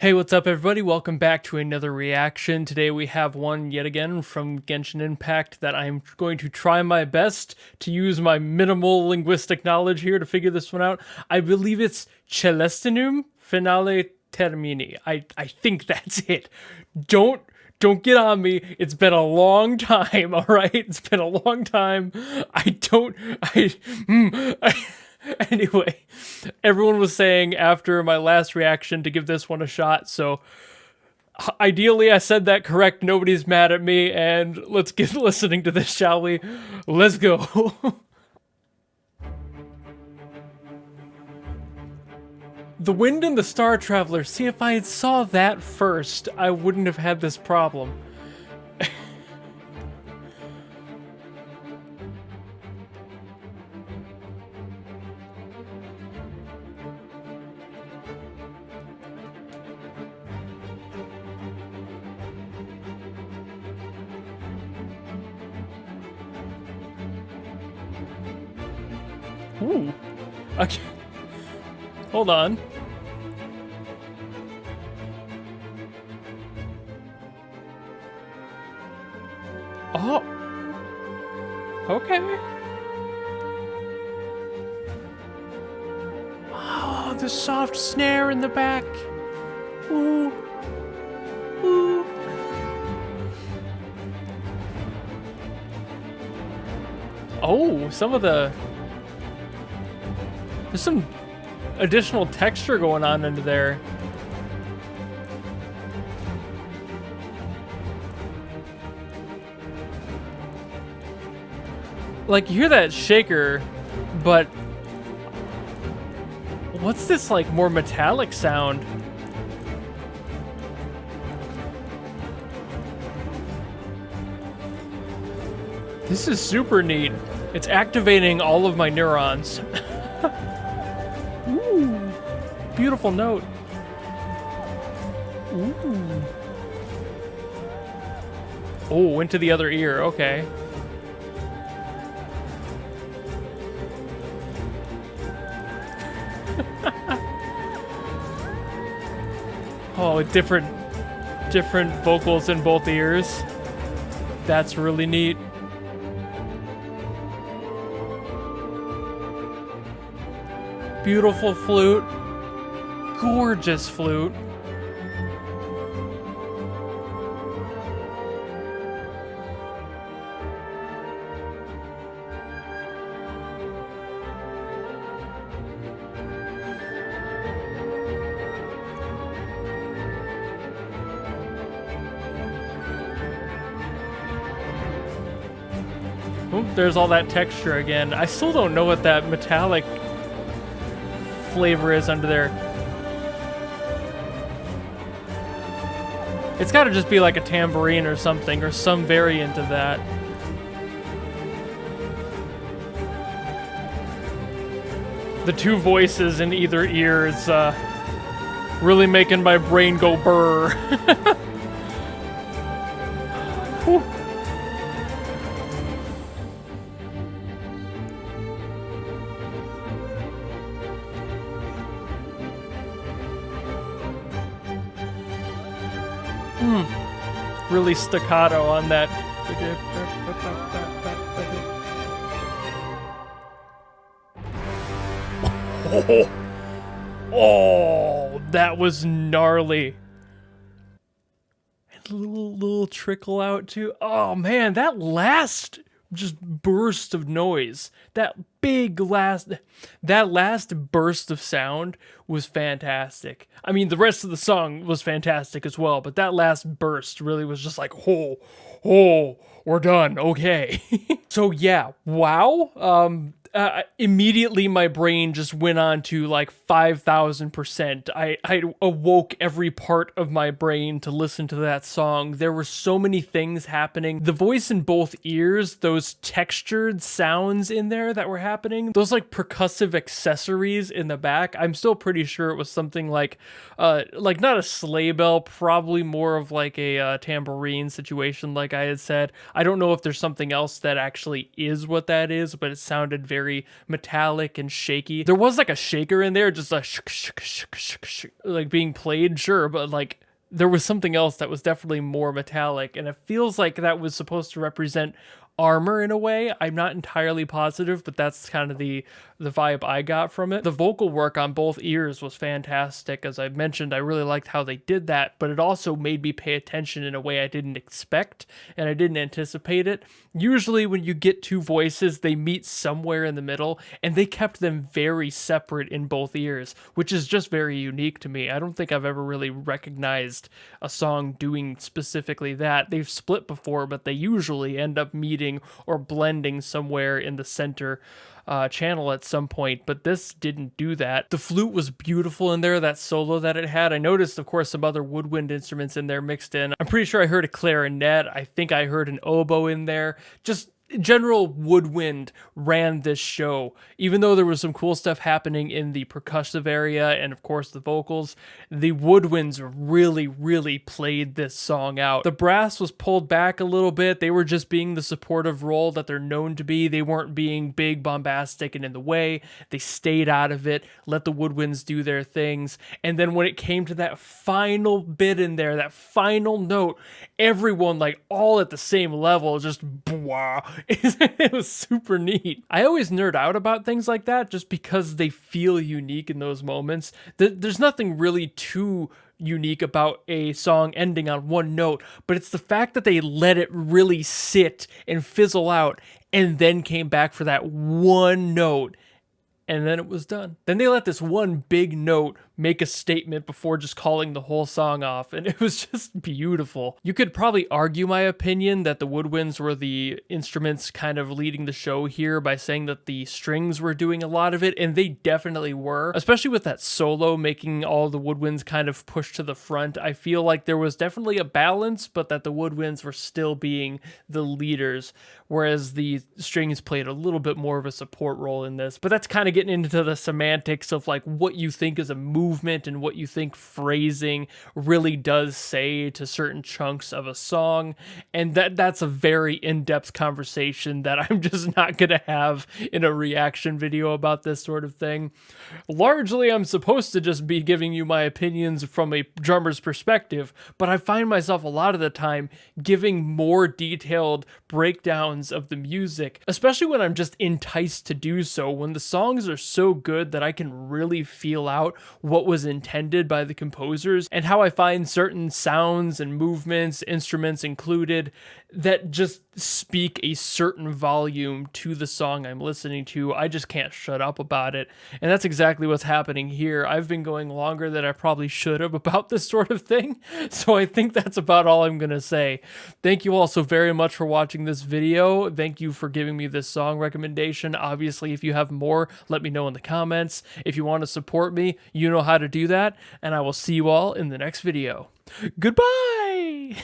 Hey, what's up everybody? Welcome back to another reaction. Today we have one yet again from Genshin Impact that I'm going to try my best to use my minimal linguistic knowledge here to figure this one out. I believe it's Caelestinum finale Termini. I think that's it. Don't get on me. It's been a long time, all right? It's been a long time. Anyway, everyone was saying after my last reaction to give this one a shot, so ideally I said that correct. Nobody's mad at me, and let's get listening to this, shall we? Let's go. The Wind and the Star Traveler. See, if I had saw that first, I wouldn't have had this problem. Ooh. Okay. Hold on. Oh. Okay. Oh, the soft snare in the back. Ooh. Ooh. Oh, there's some additional texture going on into there. Like, you hear that shaker, but what's this, like, more metallic sound? This is super neat. It's activating all of my neurons. Ooh, beautiful note. Ooh. Oh, into the other ear, okay. Oh, different vocals in both ears. That's really neat. Beautiful flute. Gorgeous flute. Oh, there's all that texture again. I still don't know what that metallic flavor is under there. It's got to just be like a tambourine or something, or some variant of that. The two voices in either ear is really making my brain go burr. Whew. Really staccato on that. Oh, that was gnarly. And a little trickle out too. Oh man, that last just burst of noise, that last burst of sound was fantastic. I mean, the rest of the song was fantastic as well, but that last burst really was just like, oh, we're done. Okay. So yeah, wow. Immediately my brain just went on to like 5,000%. I awoke every part of my brain to listen to that song. There were so many things happening. The voice in both ears, those textured sounds in there that were happening, those like percussive accessories in the back. I'm still pretty sure it was something like not a sleigh bell, probably more of like a tambourine situation, like I had said. I don't know if there's something else that actually is what that is, but it sounded very very metallic and shaky. There was like a shaker in there, just like like being played, sure, but like there was something else that was definitely more metallic, and it feels like that was supposed to represent armor in a way. I'm not entirely positive, but that's kind of the vibe I got from it. The vocal work on both ears was fantastic. As I mentioned, I really liked how they did that, but it also made me pay attention in a way I didn't expect, and I didn't anticipate it. Usually when you get two voices, they meet somewhere in the middle, and they kept them very separate in both ears, which is just very unique to me. I don't think I've ever really recognized a song doing specifically that. They've split before, but they usually end up meeting or blending somewhere in the center channel at some point, but this didn't do that. The flute was beautiful in there, that solo that it had. I noticed, of course, some other woodwind instruments in there mixed in. I'm pretty sure I heard a clarinet. I think I heard an oboe in there. Just general woodwind ran this show. Even though there was some cool stuff happening in the percussive area and of course the vocals, the woodwinds really played this song out. The brass was pulled back a little bit. They were just being the supportive role that they're known to be. They weren't being big, bombastic, and in the way. They stayed out of it, let the woodwinds do their things. And then when it came to that final bit in there, that final note, everyone like all at the same level, just wow. It was super neat. I always nerd out about things like that just because they feel unique in those moments. There's nothing really too unique about a song ending on one note, but it's the fact that they let it really sit and fizzle out and then came back for that one note. And then it was done. Then they let this one big note make a statement before just calling the whole song off, and it was just beautiful. You could probably argue my opinion that the woodwinds were the instruments kind of leading the show here by saying that the strings were doing a lot of it, and they definitely were, especially with that solo making all the woodwinds kind of push to the front. I feel like there was definitely a balance, but that the woodwinds were still being the leaders, whereas the strings played a little bit more of a support role in this. But that's kind of getting into the semantics of like what you think is a movement and what you think phrasing really does say to certain chunks of a song, and that's a very in-depth conversation that I'm just not gonna have in a reaction video about this sort of thing. Largely, I'm supposed to just be giving you my opinions from a drummer's perspective, but I find myself a lot of the time giving more detailed breakdowns of the music, especially when I'm just enticed to do so, when the songs are so good that I can really feel out what was intended by the composers, and how I find certain sounds and movements, instruments included, that just speak a certain volume to the song I'm listening to. I just can't shut up about it. And that's exactly what's happening here. I've been going longer than I probably should have about this sort of thing, so I think that's about all I'm gonna say. Thank you all so very much for watching this video. Thank you for giving me this song recommendation. Obviously, if you have more, let me know in the comments. If you want to support me, you know how to do that, and I will see you all in the next video. Goodbye!